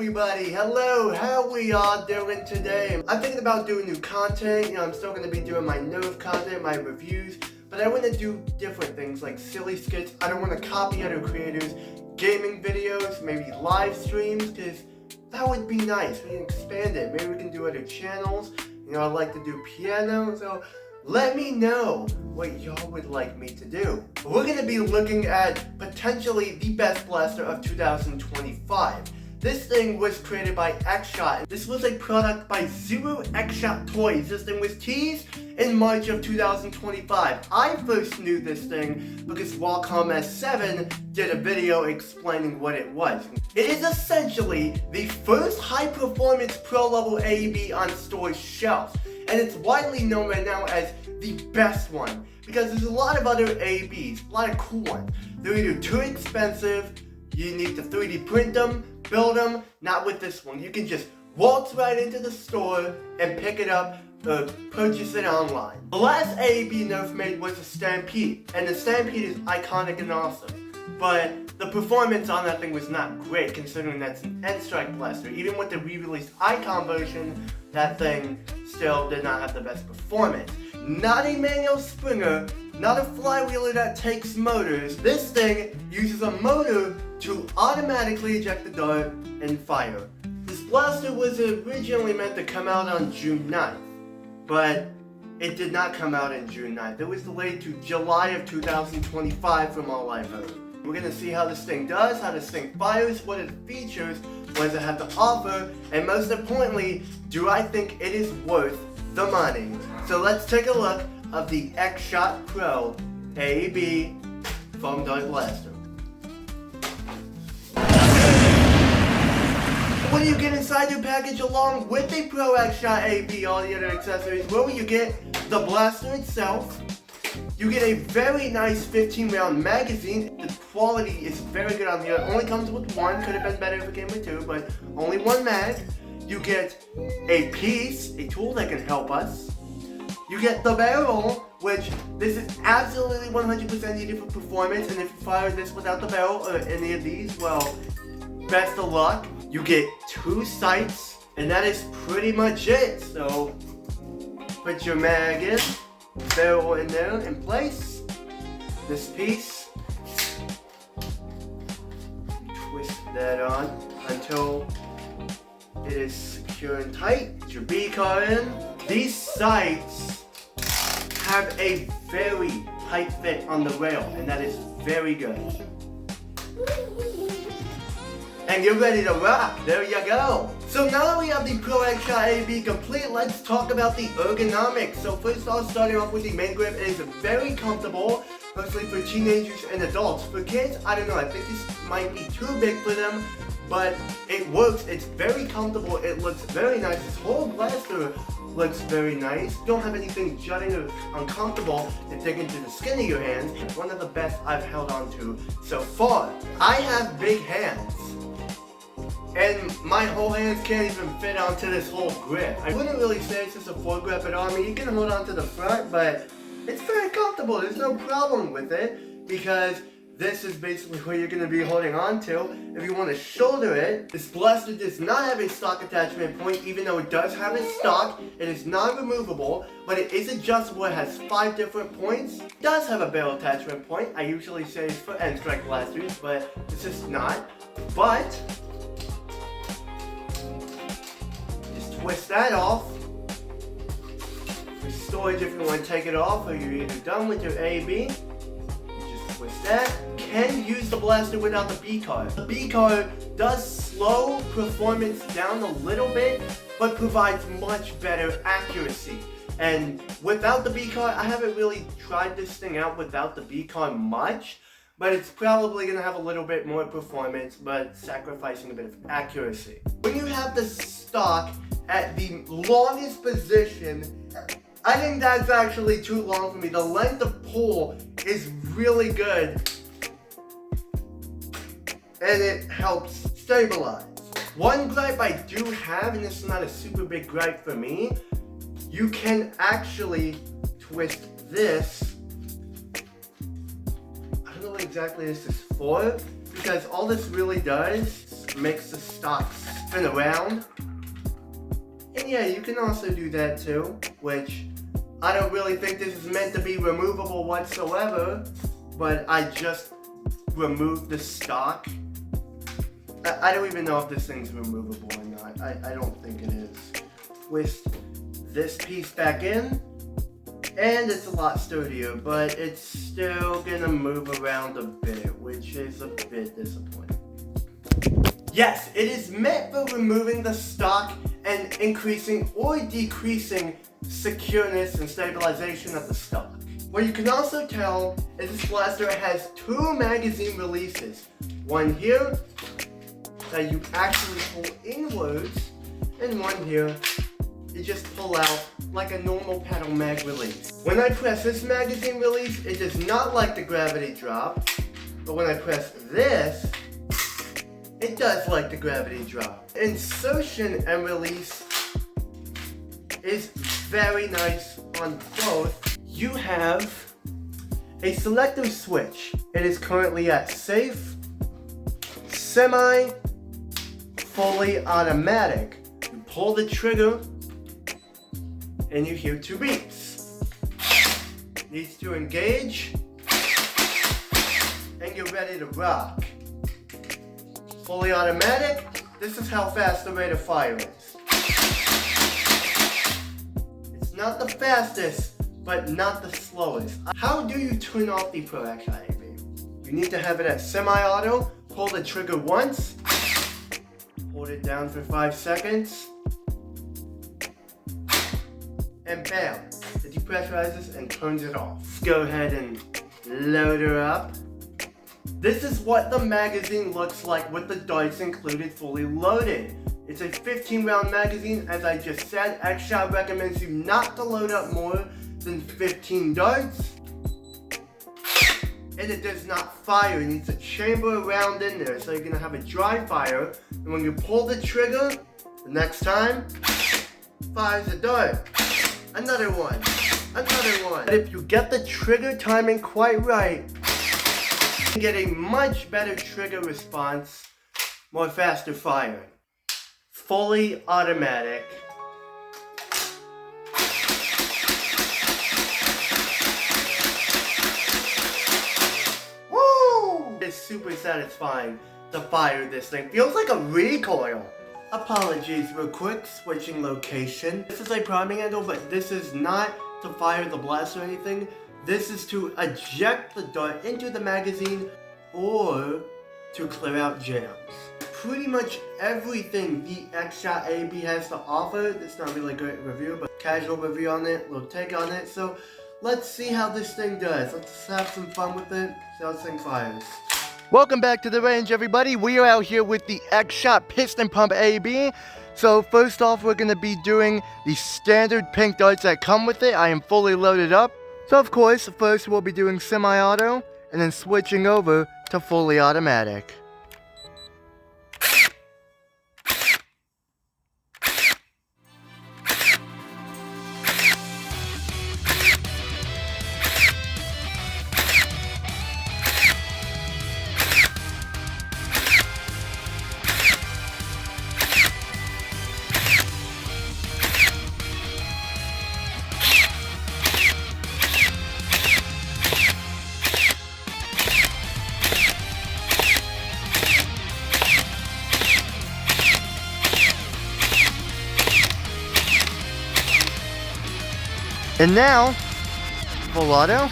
everybody? Hello, how we all doing today? I'm thinking about doing new content. I'm still going to be doing my nerve content, my reviews, but I want to do different things like silly skits. I don't want to copy other creators, gaming videos, maybe live streams, because that would be nice. We can expand it. Maybe we can do other channels. I like to do piano, so let me know what y'all would like me to do. We're going to be looking at potentially the best blaster of 2025. This thing was created by Xshot. This was a product by Zero Xshot Toys. This thing was teased in March of 2025. I first knew this thing because Wacom S7 did a video explaining what it was. It is essentially the first high-performance pro-level AEB on store shelves. And it's widely known right now as the best one because there's a lot of other AEBs, a lot of cool ones. They're either too expensive, you need to 3D print them, build them. Not with this one. You can just waltz right into the store and pick it up or purchase it online. The last AEB Nerf made was the Stampede, and the Stampede is iconic and awesome. But the performance on that thing was not great considering that's an N-Strike blaster. Even with the re-released Icon version, that thing still did not have the best performance. Not a manual springer, not a flywheeler that takes motors. This thing uses a motor to automatically eject the dart and fire. This blaster was originally meant to come out on June 9th, but it did not come out on June 9th. It was delayed to July of 2025 from all I've heard. We're going to see how this thing does, how this thing fires, what it features, what does it have to offer, and most importantly, do I think it is worth the money? So let's take a look of the Xshot Pro AEB foam dart blaster. What do you get inside your package along with the Pro Xshot AEB, all the other accessories? Well, you get the blaster itself. You get a very nice 15-round magazine. The quality is very good on here. It only comes with one. Could have been better if it came with two, but only one mag. You get a piece, a tool that can help us. You get the barrel, which this is absolutely 100% needed for performance, and if you fire this without the barrel or any of these, well, best of luck. You get two sights, and that is pretty much it. So, put your mag in, barrel in there in place. This piece, twist that on until it is secure and tight. Put your B-car in. These sights have a very tight fit on the rail, and that is very good. And you're ready to rock. There you go. So now that we have the Pro Xshot AEB complete, let's talk about the ergonomics. So first off, starting off with the main grip, it is very comfortable, mostly for teenagers and adults. For kids, I don't know, I think this might be too big for them, but it works. It's very comfortable. It looks very nice. This whole blaster looks very nice. You don't have anything jutting or uncomfortable to dig into the skin of your hands. It's one of the best I've held on to so far. I have big hands, and my whole hands can't even fit onto this whole grip. I wouldn't really say it's just a foregrip at all. I mean, you can hold on to the front, but it's very comfortable. There's no problem with it because this is basically where you're going to be holding on to. If you want to shoulder it, this blaster does not have a stock attachment point, even though it does have a stock. It is non-removable, but it is adjustable. It has 5 different points. It does have a barrel attachment point. I usually say it's for N-Strike blasters, but it's just not. But twist that off. For storage, if you want to take it off or you're either done with your AEB, you just twist that. Can use the blaster without the B-car. The B-car does slow performance down a little bit, but provides much better accuracy. And without the B-car, I haven't really tried this thing out without the B-car much, but it's probably going to have a little bit more performance, but sacrificing a bit of accuracy. When you have the stock at the longest position, I think that's actually too long for me. The length of pull is really good, and it helps stabilize. One gripe I do have, and this is not a super big gripe for me, you can actually twist this. I don't know what exactly this is for, because all this really does makes the stock spin around. And yeah, you can also do that too, which I don't really think this is meant to be removable whatsoever, but I just removed the stock. I don't even know if this thing's removable or not. I don't think it is. Twist this piece back in, and it's a lot sturdier, but it's still gonna move around a bit, which is a bit disappointing. Yes, it is meant for removing the stock and increasing or decreasing secureness and stabilization of the stock. What you can also tell is this blaster has 2 magazine releases. One here that you actually pull inwards, and one here you just pull out like a normal pedal mag release. When I press this magazine release, it does not like the gravity drop, but when I press this, it does like the gravity drop. Insertion and release is very nice on both. You have a selective switch. It is currently at safe, semi, fully automatic. You pull the trigger and you hear 2 beeps. Needs to engage and you're ready to rock. Fully automatic, this is how fast the rate of fire is. It's not the fastest, but not the slowest. How do you turn off the Pro Xshot AB? You need to have it at semi-auto, pull the trigger once, hold it down for 5 seconds, and bam, it depressurizes and turns it off. Let's go ahead and load her up. This is what the magazine looks like with the darts included fully loaded. It's a 15 round magazine. As I just said, Xshot recommends you not to load up more than 15 darts. And it does not fire. It needs a chamber around in there, so you're gonna have a dry fire. And when you pull the trigger, the next time, fires a dart. Another one, another one. But if you get the trigger timing quite right, you get a much better trigger response, more faster firing. Fully automatic. Woo! It's super satisfying to fire this thing. Feels like a recoil. Apologies real quick, switching location. This is a priming handle, but this is not to fire the blast or anything. This is to eject the dart into the magazine or to clear out jams. Pretty much everything the Xshot AB has to offer. It's not really a great review, but casual review on it, little take on it. So let's see how this thing does. Let's have some fun with it, see how this thing fires. Welcome back to the range, everybody. We are out here with the Xshot Piston Pump AB. So first off, we're going to be doing the standard pink darts that come with it. I am fully loaded up. So of course, first we'll be doing semi-auto, and then switching over to fully automatic. And now, full auto.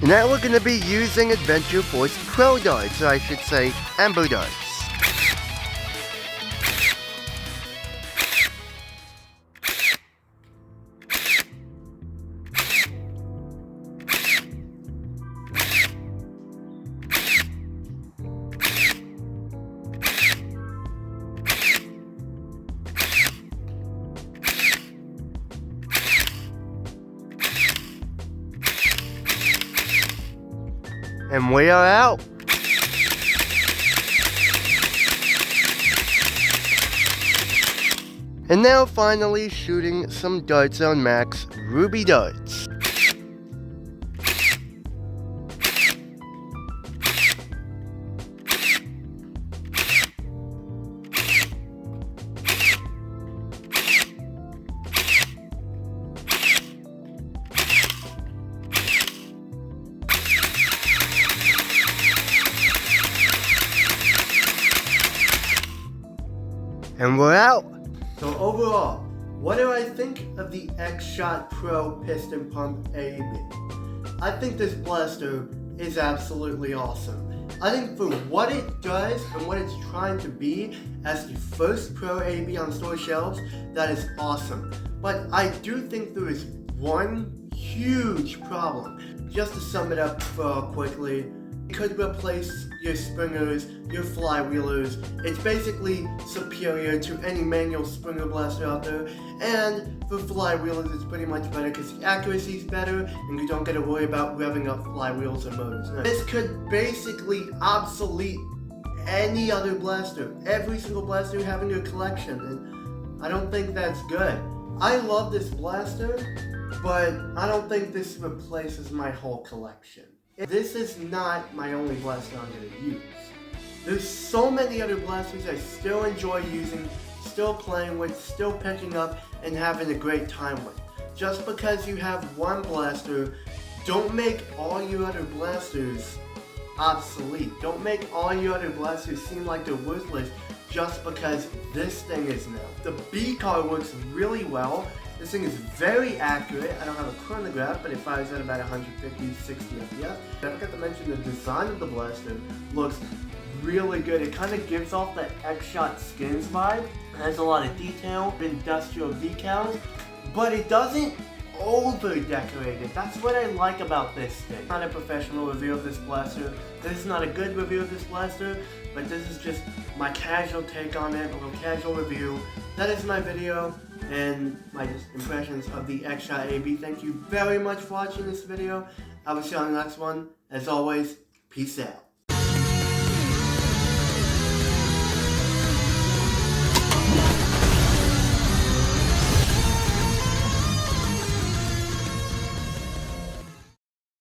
And now we're going to be using Adventure Force Pro darts, or I should say, Ember darts. And we are out. And now finally shooting some darts on Max Ruby darts. And we're out! So overall, what do I think of the Xshot Pro Piston Pump AEB? I think this blaster is absolutely awesome. I think for what it does and what it's trying to be as the first Pro AEB on store shelves, that is awesome. But I do think there is one huge problem. Just to sum it up quickly, it could replace your springers, your flywheelers. It's basically superior to any manual springer blaster out there, and for flywheelers it's pretty much better because the accuracy is better and you don't get to worry about revving up flywheels or motors. This could basically obsolete any other blaster, every single blaster you have in your collection, and I don't think that's good. I love this blaster, but I don't think this replaces my whole collection. This is not my only blaster I'm going to use. There's so many other blasters I still enjoy using, still playing with, still picking up, and having a great time with. Just because you have one blaster, don't make all your other blasters obsolete. Don't make all your other blasters seem like they're worthless just because this thing is now. The B car works really well. This thing is very accurate. I don't have a chronograph, but it fires at about 150, 60 FPS. I forgot to mention the design of the blaster looks really good. It kind of gives off that Xshot skins vibe. It has a lot of detail, industrial decals, but it doesn't over-decorate it. That's what I like about this thing. Not a professional review of this blaster. This is not a good review of this blaster, but this is just my casual take on it, a little casual review. That is my video and my impressions of the Xshot AEB. Thank you very much for watching this video. I will see you on the next one. As always, peace out.